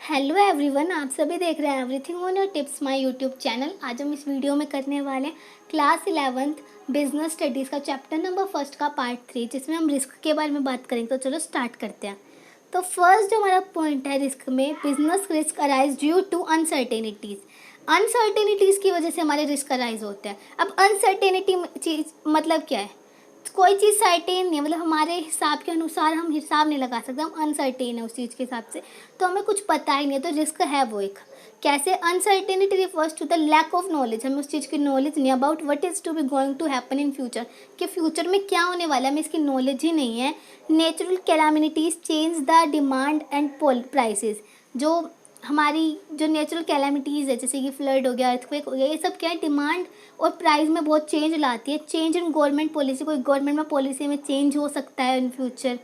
Hello everyone, आप सभी देख रहे हैं everything on your tips my YouTube channel. आज हम इस वीडियो में करने वाले हैं क्लास 11th बिजनेस स्टडीज़ का चैप्टर नंबर फर्स्ट का पार्ट 3, जिसमें हम रिस्क के बारे में बात करेंगे। तो चलो स्टार्ट करते हैं। तो फर्स्ट जो हमारा पॉइंट है रिस्क में, business risk arise due to uncertainties. Uncertainties की वजह से हमारे रिस्क अराइज होते हैं। अब अनसर्टेनिटी चीज़ मतलब क्या है? कोई चीज़ सर्टेन नहीं है, मतलब हमारे हिसाब के अनुसार हम हिसाब नहीं लगा सकते, हम अनसर्टेन है उस चीज़ के हिसाब से, तो हमें कुछ पता ही नहीं है, तो रिस्क है वो एक। कैसे? Uncertainty refers to the lack of knowledge, हमें उस चीज़ की नॉलेज नहीं about what is to be going to happen in future, कि फ्यूचर में क्या होने वाला है, हमें इसकी नॉलेज ही नहीं है। Natural calamities change the demand and prices, जो हमारी जो नेचुरल कैलामिटीज़ है जैसे कि फ्लड हो गया, अर्थक्वेक हो गया, ये सब क्या है, डिमांड और प्राइस में बहुत चेंज लाती है। चेंज इन गवर्नमेंट पॉलिसी, कोई गवर्नमेंट में पॉलिसी में चेंज हो सकता है in future.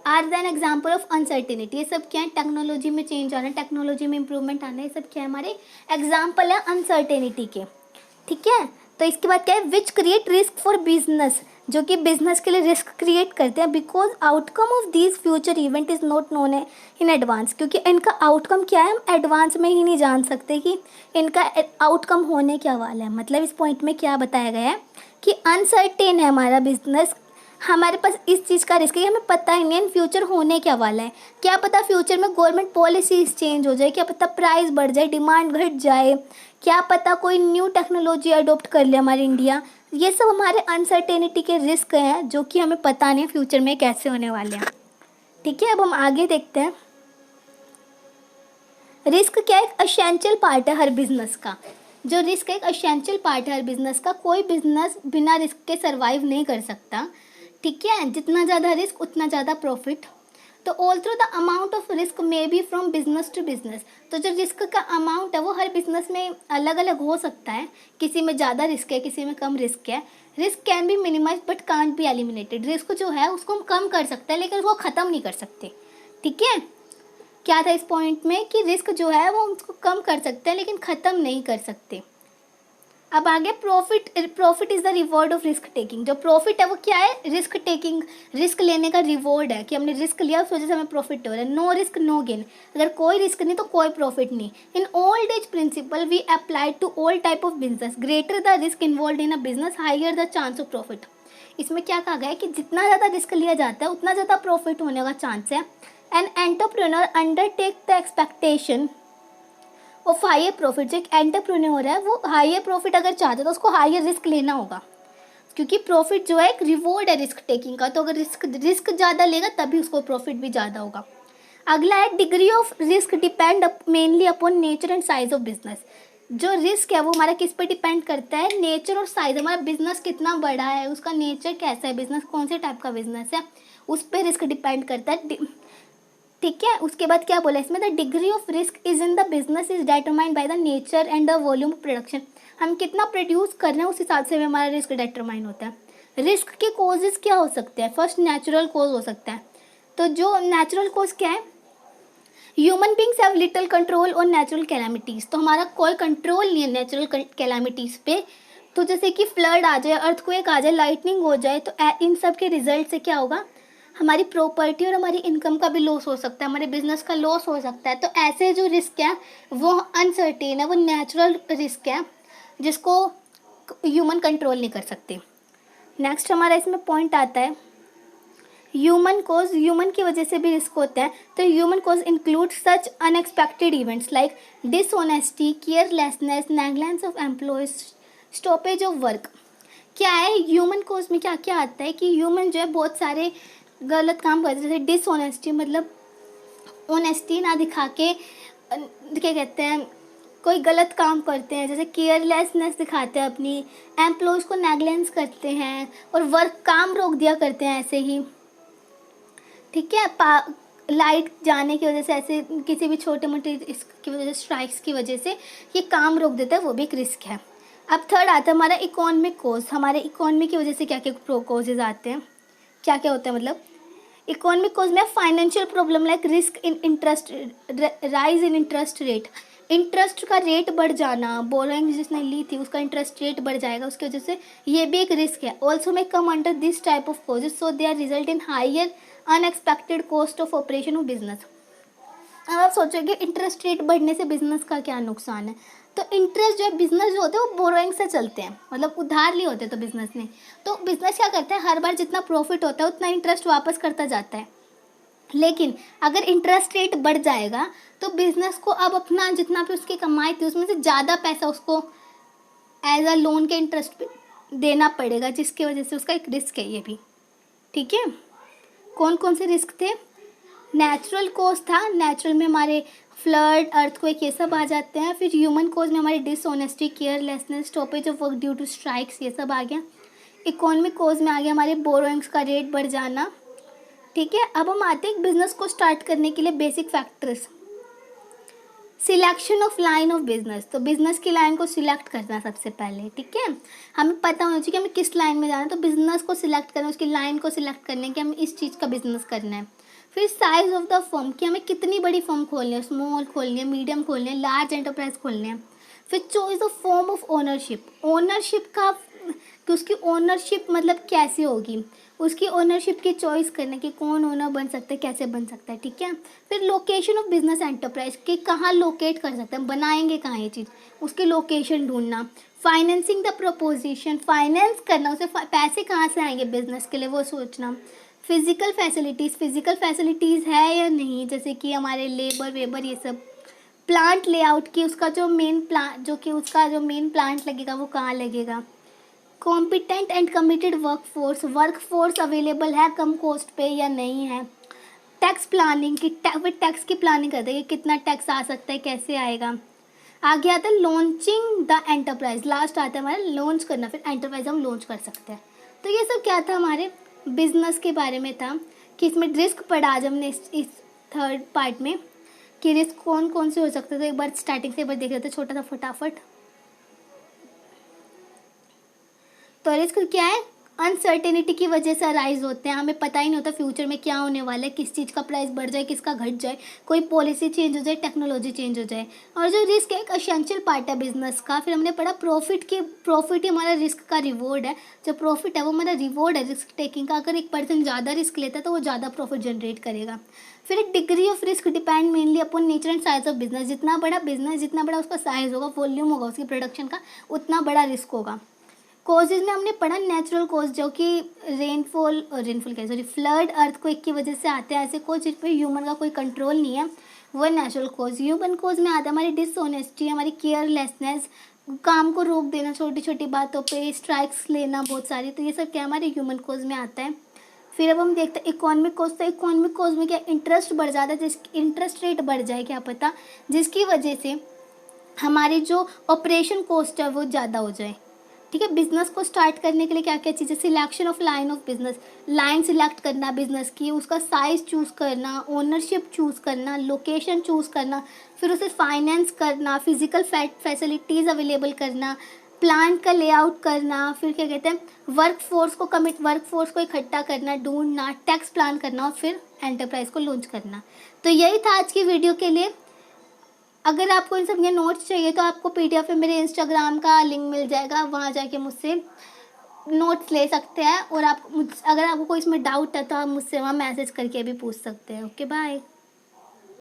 Are then example of uncertainty, ये सब क्या है, टेक्नोलॉजी में चेंज आना, टेक्नोलॉजी में इंप्रूवमेंट आना, ये सब क्या है, हमारे एग्जाम्पल है अनसर्टेनिटी के। ठीक है, तो इसके बाद क्या है, which create risk for business, जो कि बिजनेस के लिए रिस्क क्रिएट करते हैं। Because outcome of this future event is not known in advance, क्योंकि इनका आउटकम क्या है, हम एडवांस में ही नहीं जान सकते कि इनका आउटकम होने क्या वाला है। मतलब इस पॉइंट में क्या बताया गया है कि अनसर्टेन है हमारा बिजनेस, हमारे पास इस चीज़ का रिस्क है, हमें पता ही नहीं है फ्यूचर होने क्या वाला है। क्या पता फ्यूचर में गवर्नमेंट पॉलिसीज चेंज हो जाए, क्या पता प्राइस बढ़ जाए, डिमांड घट जाए, क्या पता कोई न्यू टेक्नोलॉजी अडोप्ट कर ले हमारी इंडिया। ये सब हमारे अनसर्टेनिटी के रिस्क हैं, जो कि हमें पता नहीं फ्यूचर में कैसे होने वाले हैं। ठीक है, अब हम आगे देखते हैं। रिस्क क्या एक एसेंशियल पार्ट है हर बिजनेस का। जो रिस्क एक एसेंशियल पार्ट है हर बिजनेस का, कोई बिजनेस बिना रिस्क के सर्वाइव नहीं कर सकता। ठीक है, जितना ज़्यादा रिस्क उतना ज़्यादा प्रॉफिट। तो also the amount of risk may be from business to business, तो जो रिस्क का अमाउंट है वो हर बिजनेस में अलग अलग हो सकता है। किसी में ज़्यादा रिस्क है, किसी में कम रिस्क है। Risk can be minimise but can't be eliminated, risk जो है उसको हम कम कर सकते हैं लेकिन उसको ख़त्म नहीं कर सकते। ठीक है, क्या था इस पॉइंट में कि रिस्क जो है वो उसको कम कर सकते हैं लेकिन ख़त्म नहीं कर सकते। अब आगे profit is the reward of risk taking. जो प्रॉफिट है वो क्या है, रिस्क टेकिंग, रिस्क लेने का रिवॉर्ड है कि हमने रिस्क लिया उस वजह से हमें प्रॉफिट हो रहा है। नो रिस्क नो गेन, अगर कोई रिस्क नहीं तो कोई प्रॉफिट नहीं। In old age principle we apply to all type of business, greater the risk involve in a business higher the chance of profit. इसमें क्या कहा गया है कि जितना ज़्यादा रिस्क लिया जाता है उतना ज़्यादा प्रॉफिट होने का चांस है। An entrepreneur undertake the expectation of higher profit, जो एक एंटरप्रेन्योर है वो हाइयर प्रॉफिट अगर चाहता है तो उसको हाइयर रिस्क लेना होगा, क्योंकि प्रॉफिट जो है एक रिवॉर्ड है रिस्क टेकिंग का। तो अगर रिस्क ज़्यादा लेगा तभी उसको प्रॉफिट भी ज़्यादा होगा। अगला है degree of risk depend mainly upon nature and size of business. जो रिस्क है वो हमारा किस पर डिपेंड करता है, नेचर और साइज। हमारा बिजनेस कितना बड़ा है, उसका नेचर कैसा है, बिजनेस कौन से टाइप का बिजनेस है, उस पर रिस्क डिपेंड करता है। ठीक है, उसके बाद क्या बोला इसमें, the degree of risk is in the business is determined by the nature and the volume of production. हम कितना प्रोड्यूस कर रहे हैं उस हिसाब से भी हमारा रिस्क डिटरमाइन होता है। रिस्क के कॉजेज क्या हो सकते हैं, फर्स्ट नेचुरल कॉज हो सकता है। तो जो नेचुरल कॉज क्या है, human beings have little control on natural calamities, तो हमारा कोई कंट्रोल नहीं है नेचुरल कैलामिटीज़ पे। तो जैसे कि फ्लड आ जाए, अर्थक्वेक आ जाए, लाइटनिंग हो जाए, तो इन सब के रिजल्ट से क्या होगा, हमारी प्रॉपर्टी और हमारी इनकम का भी लॉस हो सकता है, हमारे बिजनेस का लॉस हो सकता है। तो ऐसे जो रिस्क है वो अनसर्टेन है, वो नेचुरल रिस्क है जिसको ह्यूमन कंट्रोल नहीं कर सकते। नेक्स्ट हमारा इसमें पॉइंट आता है ह्यूमन कॉज, ह्यूमन की वजह से भी रिस्क होता है। तो human cause include such unexpected events like dishonesty, carelessness, negligence of employees, stoppage of work. क्या है ह्यूमन कॉज में, क्या क्या आता है कि ह्यूमन जो है बहुत सारे गलत काम करते हैं, जैसे डिसऑनेस्टी मतलब ऑनेस्टी ना दिखा के क्या कहते हैं, कोई गलत काम करते हैं, जैसे केयरलेसनेस दिखाते हैं अपनी, एम्प्लॉयज़ को नेग्लेंस करते हैं और वर्क काम रोक दिया करते हैं ऐसे ही। ठीक है, लाइट जाने की वजह से, ऐसे किसी भी छोटे मोटे इसकी वजह से, स्ट्राइक्स की वजह से ये काम रोक देता है, वो भी एक रिस्क है। अब थर्ड आता है हमारा इकोनॉमिक कॉज। हमारे इकोनॉमी की वजह से क्या क्या कॉजेज आते हैं, क्या क्या होता है, मतलब इकोनॉमिक कॉज में financial problem like risk in interest, rise in interest rate, interest का रेट बढ़ जाना, बोरोइंग जिसने ली थी उसका इंटरेस्ट रेट बढ़ जाएगा, उसकी वजह से ये भी एक रिस्क है। Also may come under this type of causes, so they are result in higher unexpected cost of operation of business. अब आप सोचोगे इंटरेस्ट रेट बढ़ने से बिजनेस का क्या नुकसान है। तो इंटरेस्ट जो है, बिजनेस जो होते हैं वो बोरोइंग से चलते हैं, मतलब उधार लिए होते हैं। तो बिजनेस ने, तो बिजनेस क्या करता है, हर बार जितना प्रॉफिट होता है उतना इंटरेस्ट वापस करता जाता है। लेकिन अगर इंटरेस्ट रेट बढ़ जाएगा तो बिजनेस को अब अपना जितना भी उसकी कमाई थी उसमें से ज़्यादा पैसा उसको एज अ लोन के इंटरेस्ट पे देना पड़ेगा, जिसकी वजह से उसका एक रिस्क है ये भी। ठीक है, कौन कौन से रिस्क थे? नेचुरल कॉज था, नेचुरल में हमारे फ्लड, अर्थक्वेक ये सब आ जाते हैं। फिर ह्यूमन कॉज में हमारी dishonesty, carelessness, stoppage of work due to strikes, ये सब आ गया। इकोनॉमिक कॉज में आ गया हमारे बोरोइंग्स का रेट बढ़ जाना। ठीक है, अब हम आते हैं बिजनेस को स्टार्ट करने के लिए basic factors. Selection of line of business, तो बिजनेस की लाइन को सिलेक्ट करना सबसे पहले। ठीक है, हमें पता होना चाहिए कि हमें किस लाइन में जाना है, तो बिजनेस को सिलेक्ट करना, उसकी लाइन को सिलेक्ट करना है कि हमें इस चीज़ का बिजनेस करना है। फिर साइज ऑफ द फर्म, कि हमें कितनी बड़ी फर्म खोलनी है, स्मॉल खोलनी है, मीडियम खोलनी है, लार्ज एंटरप्राइज खोलनी है। फिर choice of form of ownership, ownership का कि उसकी ओनरशिप मतलब कैसी होगी, उसकी ओनरशिप की चॉइस करने की, कौन ओनर बन सकता है, कैसे बन सकता है। ठीक है, फिर लोकेशन ऑफ बिजनेस एंटरप्राइज, कि कहाँ लोकेट कर सकते हैं, बनाएंगे कहाँ ये चीज़, उसकी लोकेशन ढूंढना। फाइनेंसिंग द प्रपोजिशन, फाइनेंस करना, उसे पैसे कहाँ से आएंगे बिजनेस के लिए वो सोचना। फिजिकल फैसिलिटीज़, फिजिकल फैसिलिटीज़ है या नहीं, जैसे कि हमारे लेबर वेबर ये सब। प्लांट लेआउट की, उसका जो मेन प्लांट, जो कि उसका जो मेन प्लांट लगेगा वो कहाँ लगेगा। Competent and committed workforce, workforce available है कम कॉस्ट पे या नहीं है। टैक्स प्लानिंग की, टैक्स की प्लानिंग करते हैं कि कितना टैक्स आ सकता है, कैसे आएगा। आगे आता है लॉन्चिंग द एंटरप्राइज, लास्ट आता है हमारा लॉन्च करना, फिर एंटरप्राइज हम लॉन्च कर सकते हैं। तो ये सब क्या था, हमारे बिजनेस के बारे में था कि इसमें रिस्क पढ़ा आज हमने इस थर्ड पार्ट में, कि रिस्क कौन कौन से हो सकते थे। एक बार स्टार्टिंग से एक बार देख लेते छोटा सा फटाफट। तो रिस्क क्या है, अनसर्टेनिटी की वजह से अराइज होते हैं, हमें पता ही नहीं होता फ्यूचर में क्या होने वाला है, किस चीज़ का प्राइस बढ़ जाए, किसका घट जाए, कोई पॉलिसी चेंज हो जाए, टेक्नोलॉजी चेंज हो जाए। और जो रिस्क है एक एसेंशियल पार्ट है बिजनेस का। फिर हमने पढ़ा प्रॉफिट की, प्रॉफिट ही हमारा रिस्क का रिवॉर्ड है। जो प्रॉफिट है वो हमारा रिवॉर्ड है रिस्क टेकिंग का। अगर एक पर्सन ज़्यादा रिस्क लेता है तो वो ज़्यादा प्रॉफिट जनरेट करेगा। फिर एक degree of risk depend mainly upon nature and size of business, जितना बड़ा बिजनेस, जितना बड़ा उसका साइज होगा, वॉल्यूम होगा उसकी प्रोडक्शन का, उतना बड़ा रिस्क होगा। कॉजेज में हमने पढ़ा नेचुरल कॉज, जो कि रेनफॉल क्या सॉरी फ्लड, अर्थक्वेक की वजह से आते हैं। ऐसे कॉज जिस पर ह्यूमन का कोई कंट्रोल नहीं है, वो नेचुरल कॉज। ह्यूमन कॉज में आता है हमारी डिसऑनेस्टी, हमारी केयरलेसनेस, काम को रोक देना छोटी छोटी बातों पे, स्ट्राइक्स लेना बहुत सारी। तो ये सब क्या हमारे ह्यूमन कॉज में आता है। फिर अब हम देखते हैं इकोनॉमिक कॉज। तो इकोनॉमिक कॉज में क्या, इंटरेस्ट बढ़ जाता है, जिस इंटरेस्ट रेट बढ़ जाए क्या पता, जिसकी वजह से हमारी जो ऑपरेशन कॉस्ट है वो ज़्यादा हो जाए। ठीक है, बिजनेस को स्टार्ट करने के लिए क्या क्या चीज़ें, selection of line of business, line select करना बिजनेस की, उसका साइज चूज़ करना, ओनरशिप चूज़ करना, लोकेशन चूज़ करना, फिर उसे फाइनेंस करना, फिजिकल फैसिलिटीज़ अवेलेबल करना, प्लांट का लेआउट करना, फिर क्या कहते हैं वर्क फोर्स को इकट्ठा करना, ढूंढना, टैक्स प्लान करना, और फिर एंटरप्राइज को लॉन्च करना। तो यही था आज की वीडियो के लिए। अगर आपको इन सब के नोट्स चाहिए तो आपको पीडीएफ में मेरे इंस्टाग्राम का लिंक मिल जाएगा, वहाँ जाके मुझसे नोट्स ले सकते हैं। और आप अगर आपको कोई इसमें डाउट है तो आप मुझसे वहाँ मैसेज करके भी पूछ सकते हैं। Okay bye.